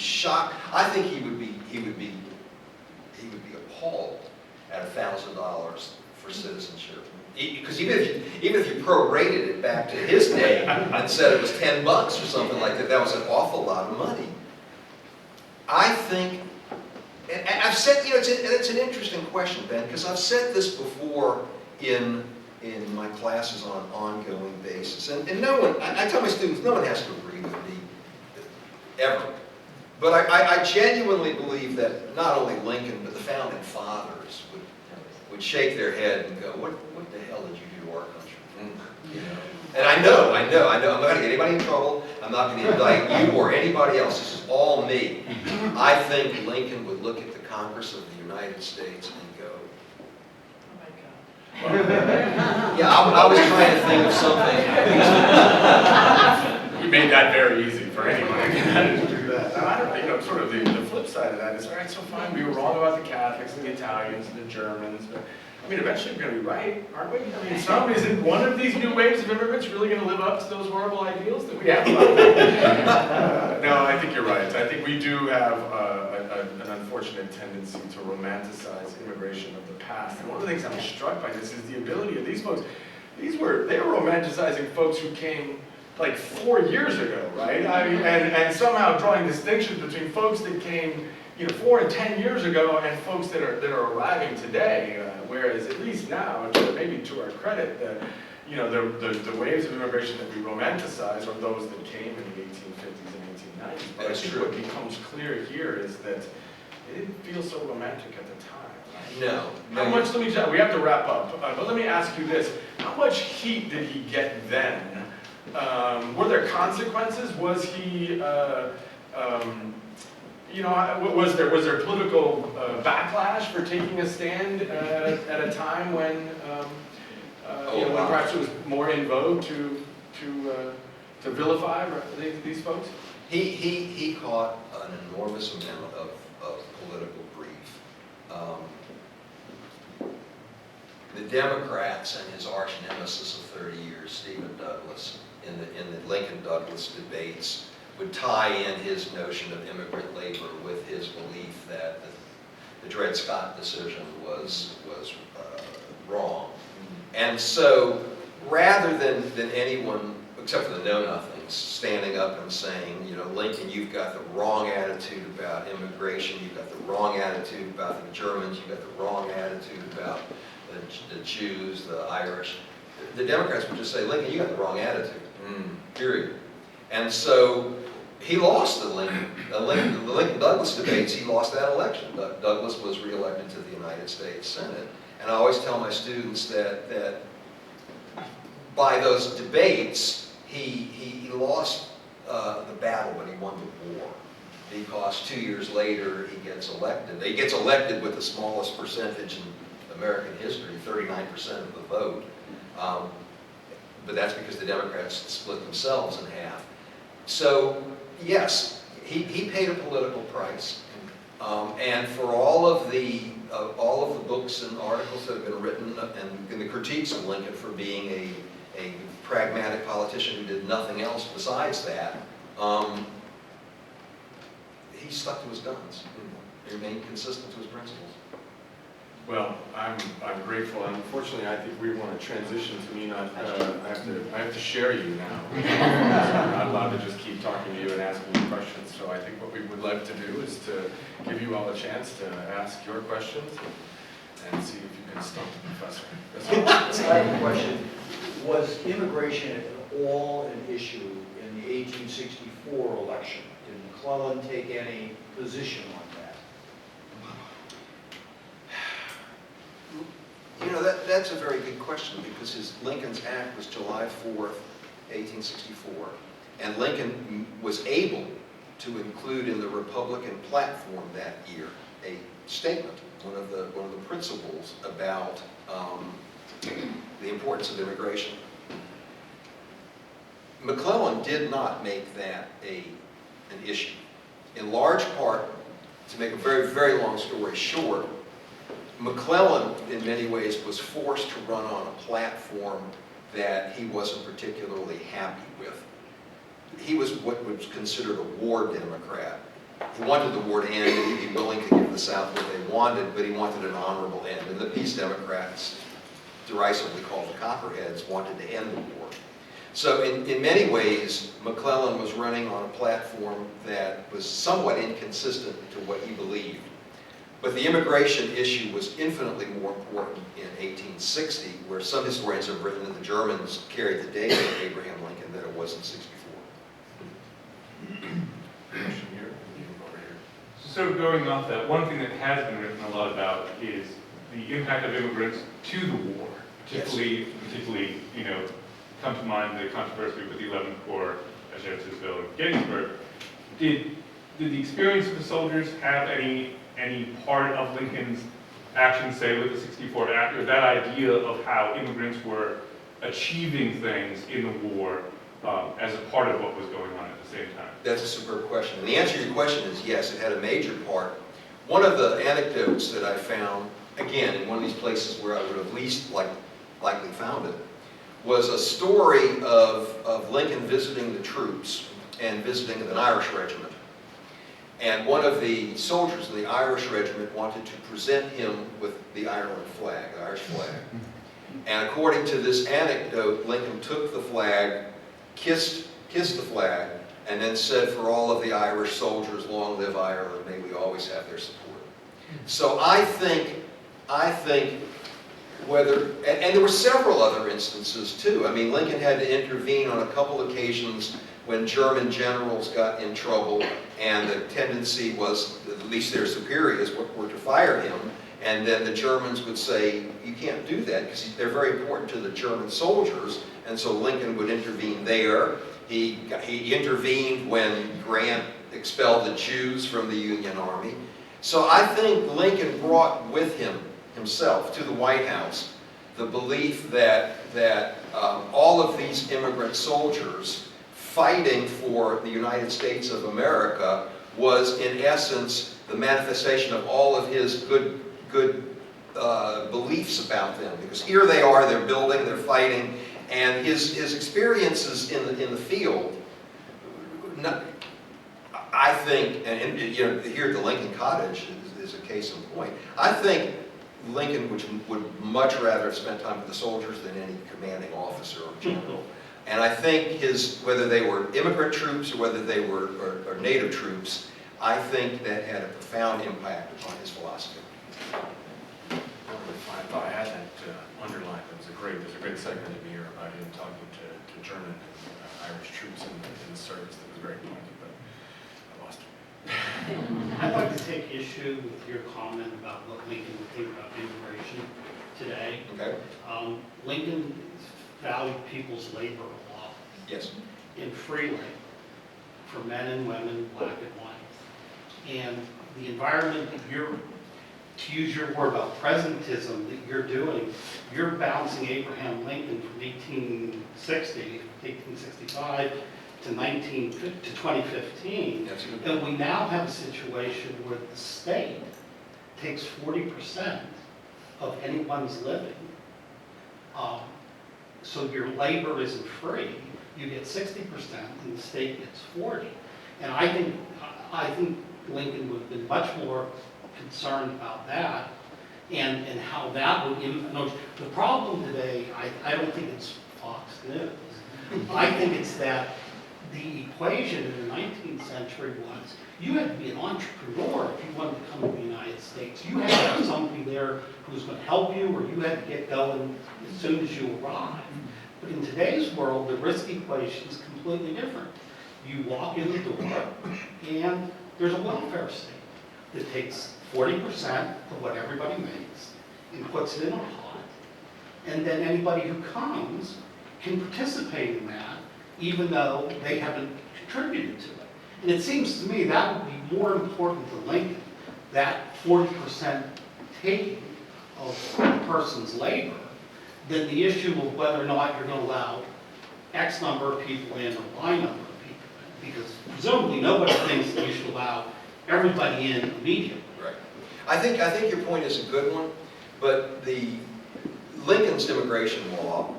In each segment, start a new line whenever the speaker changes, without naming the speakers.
shocked. I think he would be appalled at $1,000 for citizenship. Because even if you prorated it back to his day and said it was $10 or something like that, that was an awful lot of money. I think, and I've said, it's an interesting question, Ben, because I've said this before in my classes on an ongoing basis, and no one, I tell my students, no one has to agree with me ever. But I genuinely believe that not only Lincoln, but the founding fathers would shake their head and go, what the hell did you do to our country? And I know, I'm not going to get anybody in trouble. I'm not going to indict you or anybody else. This is all me. I think Lincoln would look at the Congress of the United States and go,
oh my God.
Yeah, I was trying to think of something.
We made that very easy for anybody to do that. And I don't, sort of the flip side of that is, all right, so fine, we were wrong about the Catholics and the Italians and the Germans, but I mean, eventually we're going to be right, aren't we? I mean, isn't one of these new waves of immigrants really going to live up to those horrible ideals that we have about them? No, I think you're right. I think we do have an unfortunate tendency to romanticize immigration of the past. And one of the things I'm struck by this is the ability of these folks. They were romanticizing folks who came like 4 years ago, right? I mean, and somehow drawing distinctions between folks that came 4 and 10 years ago and folks that are arriving today. Whereas at least now, maybe to our credit, the waves of immigration that we romanticize are those that came in the 1850s and 1890s. But I think what becomes clear here is that it didn't feel so romantic at the time.
No.
How much, we have to wrap up, but let me ask you this. How much heat did he get then? Were there consequences? Was he, was there political backlash for taking a stand at a time when, when perhaps it was more in vogue to vilify these folks?
He caught an enormous amount of political grief. The Democrats and his arch nemesis of 30 years, Stephen Douglas, in the LincolnDouglas Debates, would tie in his notion of immigrant labor with his belief that the Dred Scott decision was wrong. And so, rather than anyone, except for the know-nothings, standing up and saying, Lincoln, you've got the wrong attitude about immigration, you've got the wrong attitude about the Germans, you've got the wrong attitude about the Jews, the Irish, the Democrats would just say, Lincoln, you got the wrong attitude, period. And so he lost the LincolnDouglas Debates, he lost that election. Douglas was reelected to the United States Senate. And I always tell my students that by those debates, he lost the battle, but he won the war. Because 2 years later, he gets elected. He gets elected with the smallest percentage in American history, 39% of the vote. But that's because the Democrats split themselves in half. So, yes, he paid a political price. And for all of the books and articles that have been written and the critiques of Lincoln for being a pragmatic politician who did nothing else besides that, he stuck to his guns. He remained consistent to his principles.
Well, I'm grateful, and unfortunately, I think we want to transition to me not. I have to share you now. I'm not allowed to just keep talking to you and asking you questions. So I think what we would like to do is to give you all a chance to ask your questions and see if you can stump the professor.
I have a question. Was immigration at all an issue in the 1864 election? Did McClellan take any position on that?
That's a very good question because Lincoln's Act was July 4th, 1864, and Lincoln was able to include in the Republican platform that year a statement, one of the principles about the importance of immigration. McClellan did not make that an issue. In large part, to make a very, very long story short, McClellan, in many ways, was forced to run on a platform that he wasn't particularly happy with. He was what was considered a war Democrat, wanted the war to end, and he'd be willing to give the South what they wanted, but he wanted an honorable end. And the Peace Democrats, derisively called the Copperheads, wanted to end the war. So in many ways, McClellan was running on a platform that was somewhat inconsistent to what he believed. But the immigration issue was infinitely more important in 1860, where some historians have written that the Germans carried the day with Abraham Lincoln than it was in 64.
Question here, you can go over here.
So going off that, one thing that has been written a lot about is the impact of immigrants to the war, particularly, you know, come to mind the controversy with the 11th Corps at Chancellorsville and Gettysburg. Did the experience of the soldiers have any part of Lincoln's action, say with the 64 Act, or that idea of how immigrants were achieving things in the war as a part of what was going on at the same time?
That's a superb question. And the answer to your question is yes, it had a major part. One of the anecdotes that I found, again, in one of these places where I would have least likely found it, was a story of Lincoln visiting the troops and visiting an Irish regiment. And one of the soldiers in the Irish regiment wanted to present him with the Ireland flag, the Irish flag. And according to this anecdote, Lincoln took the flag, kissed the flag, and then said, "For all of the Irish soldiers, long live Ireland, may we always have their support." So I think whether, and there were several other instances too. I mean, Lincoln had to intervene on a couple occasions when German generals got in trouble, and the tendency was, at least their superiors were to fire him, and then the Germans would say, "You can't do that," because they're very important to the German soldiers, and so Lincoln would intervene there. He intervened when Grant expelled the Jews from the Union Army. So I think Lincoln brought with himself to the White House the belief that all of these immigrant soldiers fighting for the United States of America was in essence the manifestation of all of his good beliefs about them. Because here they are, they're building, they're fighting, and his experiences in the field, I think, and you know, here at the Lincoln Cottage is a case in point. I think Lincoln would much rather have spent time with the soldiers than any commanding officer or general. And I think whether they were immigrant troops or whether they were or native troops, I think that had a profound impact upon his philosophy.
I thought I had that underlined. There's a great segment in here about him talking to German and Irish troops in the service that was very pointed, but I lost it.
I'd like to take issue with your comment about what Lincoln would think about immigration today.
Okay?
Lincoln valued people's labor a lot,
Yes.
and free labor for men and women, black and white. And the environment that you're, to use your word about presentism that you're doing, you're bouncing Abraham Lincoln from 1860, 1865 to 2015.
That's a good point.
And we now have a situation where the state takes 40% of anyone's living. So your labor isn't free. You get 60% and the state gets 40%. And I think Lincoln would have been much more concerned about that and how that would influence. The problem today, I don't think it's Fox News. I think it's that the equation in the 19th century was you had to be an entrepreneur if you wanted to come to the United States. You had to have somebody there who was going to help you, or you had to get going as soon as you arrived. But in today's world, the risk equation is completely different. You walk in the door, and there's a welfare state that takes 40% of what everybody makes and puts it in a pot. And then anybody who comes can participate in that, even though they haven't contributed to it. And it seems to me that would be more important to Lincoln, that 40% taking of a person's labor, than the issue of whether or not you're going to allow X number of people in or Y number of people in. Because presumably nobody thinks that you should allow everybody in immediately.
Right. I think your point is a good one, but Lincoln's immigration law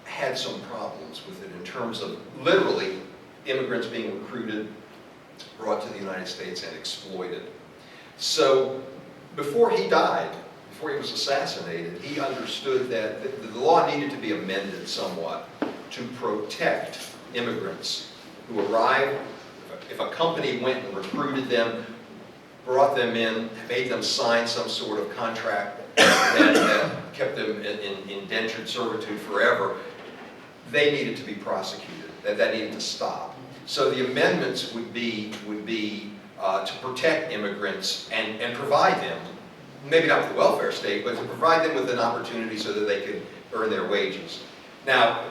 had some problems with it in terms of literally immigrants being recruited brought to the United States and exploited. So before he died, before he was assassinated, he understood that the law needed to be amended somewhat to protect immigrants who arrived. If a company went and recruited them, brought them in, made them sign some sort of contract that kept them in indentured servitude forever, they needed to be prosecuted, that needed to stop. So the amendments would be to protect immigrants and provide them, maybe not with the welfare state, but to provide them with an opportunity so that they could earn their wages. Now,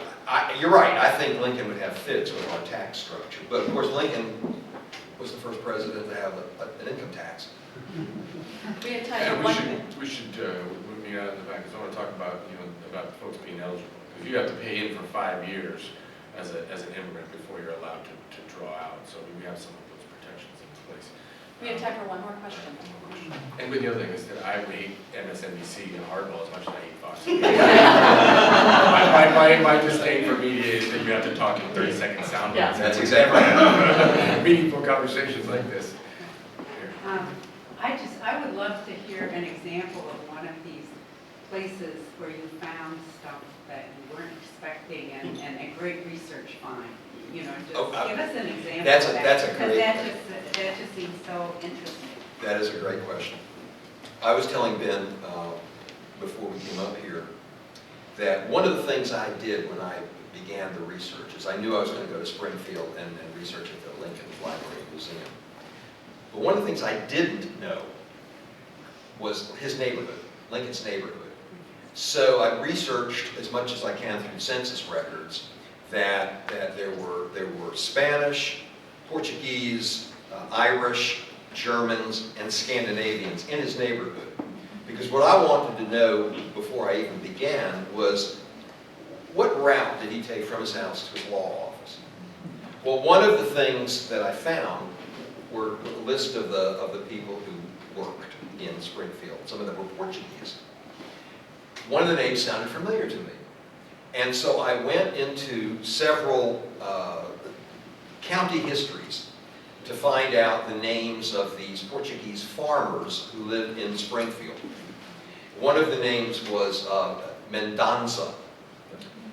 you're right, I think Lincoln would have fits with our tax structure, but of course Lincoln was the first president to have an income tax.
We have time
And
for
we
one.
should, when we get out in the back, because I want to talk about, about folks being eligible. Because you have to pay in for 5 years as an immigrant before you're allowed to draw out. So we have some of those protections in place.
We have time for one more question.
And the other thing is that I hate MSNBC and hardball as much as I hate Fox. my disdain for media is that you have to talk in 30-second sound
Yeah.
bites.
That's exactly right.
Meaningful conversations like this.
I would love to hear an example of one of these places where you found stuff that you weren't expecting and a great research find. Just give us an example
That's
of that.
that's a
Because
great
that just seems so interesting.
That is a great question. I was telling Ben before we came up here that one of the things I did when I began the research is I knew I was going to go to Springfield and research at the Lincoln Library and Museum. But one of the things I didn't know was his neighborhood, Lincoln's neighborhood. So I researched as much as I can through census records that there were Spanish, Portuguese, Irish, Germans, and Scandinavians in his neighborhood. Because what I wanted to know before I even began was what route did he take from his house to his law office? Well, one of the things that I found were a list of the people who worked in Springfield. Some of them were Portuguese. One of the names sounded familiar to me. And so I went into several county histories to find out the names of these Portuguese farmers who lived in Springfield. One of the names was Mendonça.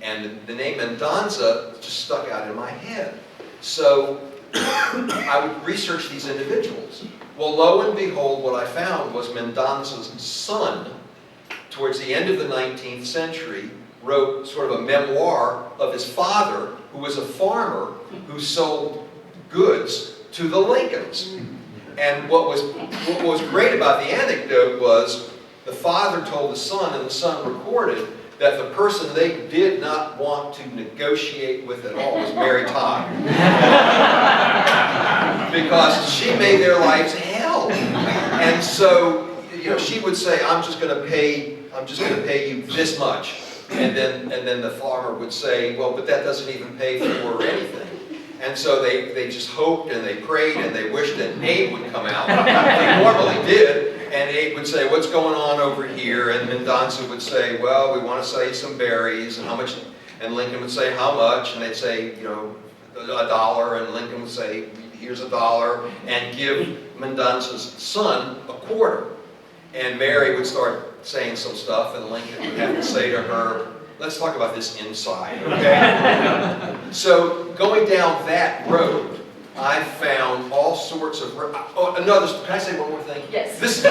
And the name Mendonça just stuck out in my head. So I would research these individuals. Well, lo and behold, what I found was Mendonça's son, towards the end of the 19th century, wrote sort of a memoir of his father, who was a farmer who sold goods to the Lincolns. And what was great about the anecdote was the father told the son, and the son recorded, that the person they did not want to negotiate with at all was Mary Todd. Because she made their lives hell. And so, she would say, I'm just going to pay you this much. And then the farmer would say, well, but that doesn't even pay for anything. And so they just hoped and they prayed and they wished that Abe would come out. He normally did. And Abe would say, what's going on over here? And Mendonça would say, well, we want to sell you some berries. And how much? And Lincoln would say, how much? And they'd say, $1. And Lincoln would say, here's $1. And give Mendonça's son a quarter. And Mary would start saying some stuff, and Lincoln would have to say to her, let's talk about this inside, okay? So going down that road, I found all sorts of, can I say one more thing?
Yes.
This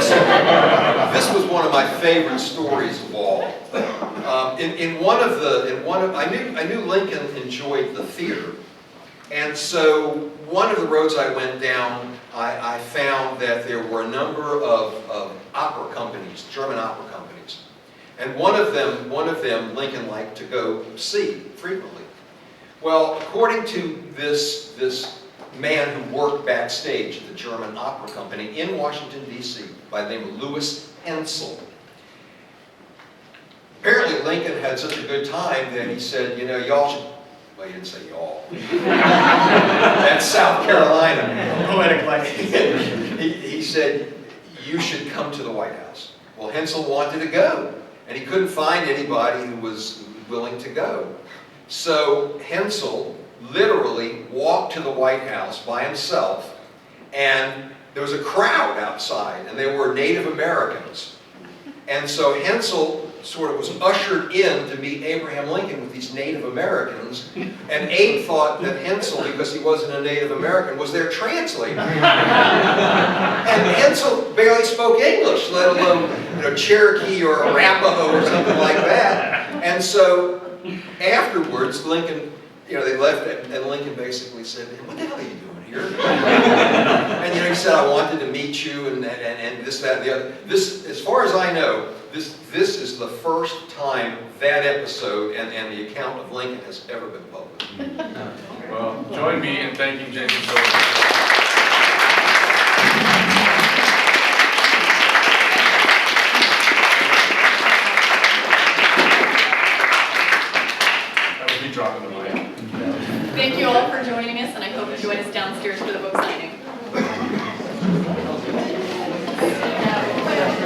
was one of my favorite stories of all. I knew Lincoln enjoyed the theater. And so one of the roads I went down, I found that there were a number of opera companies, German opera companies. And one of them Lincoln liked to go see frequently. Well, according to this man who worked backstage at the German opera company in Washington, D.C., by the name of Louis Hensel, apparently Lincoln had such a good time that he said, y'all should, well, he didn't say y'all. That's South Carolina.
Poetic license.
He said, you should come to the White House. Well, Hensel wanted to go, and he couldn't find anybody who was willing to go. So Hensel literally walked to the White House by himself And there was a crowd outside, and they were Native Americans. And so Hensel sort of was ushered in to meet Abraham Lincoln with these Native Americans, and Abe thought that Hensel, because he wasn't a Native American, was their translator. And Hensel barely spoke English, let alone, Cherokee or Arapaho or something like that. And so afterwards, Lincoln, they left, and Lincoln basically said to him, "What the hell are you doing here?" And he said, "I wanted to meet you," and this, that, and the other. This, as far as I know, this is the first time that episode and the account of Lincoln has ever been published.
Well, join me in thanking Jason Silverman.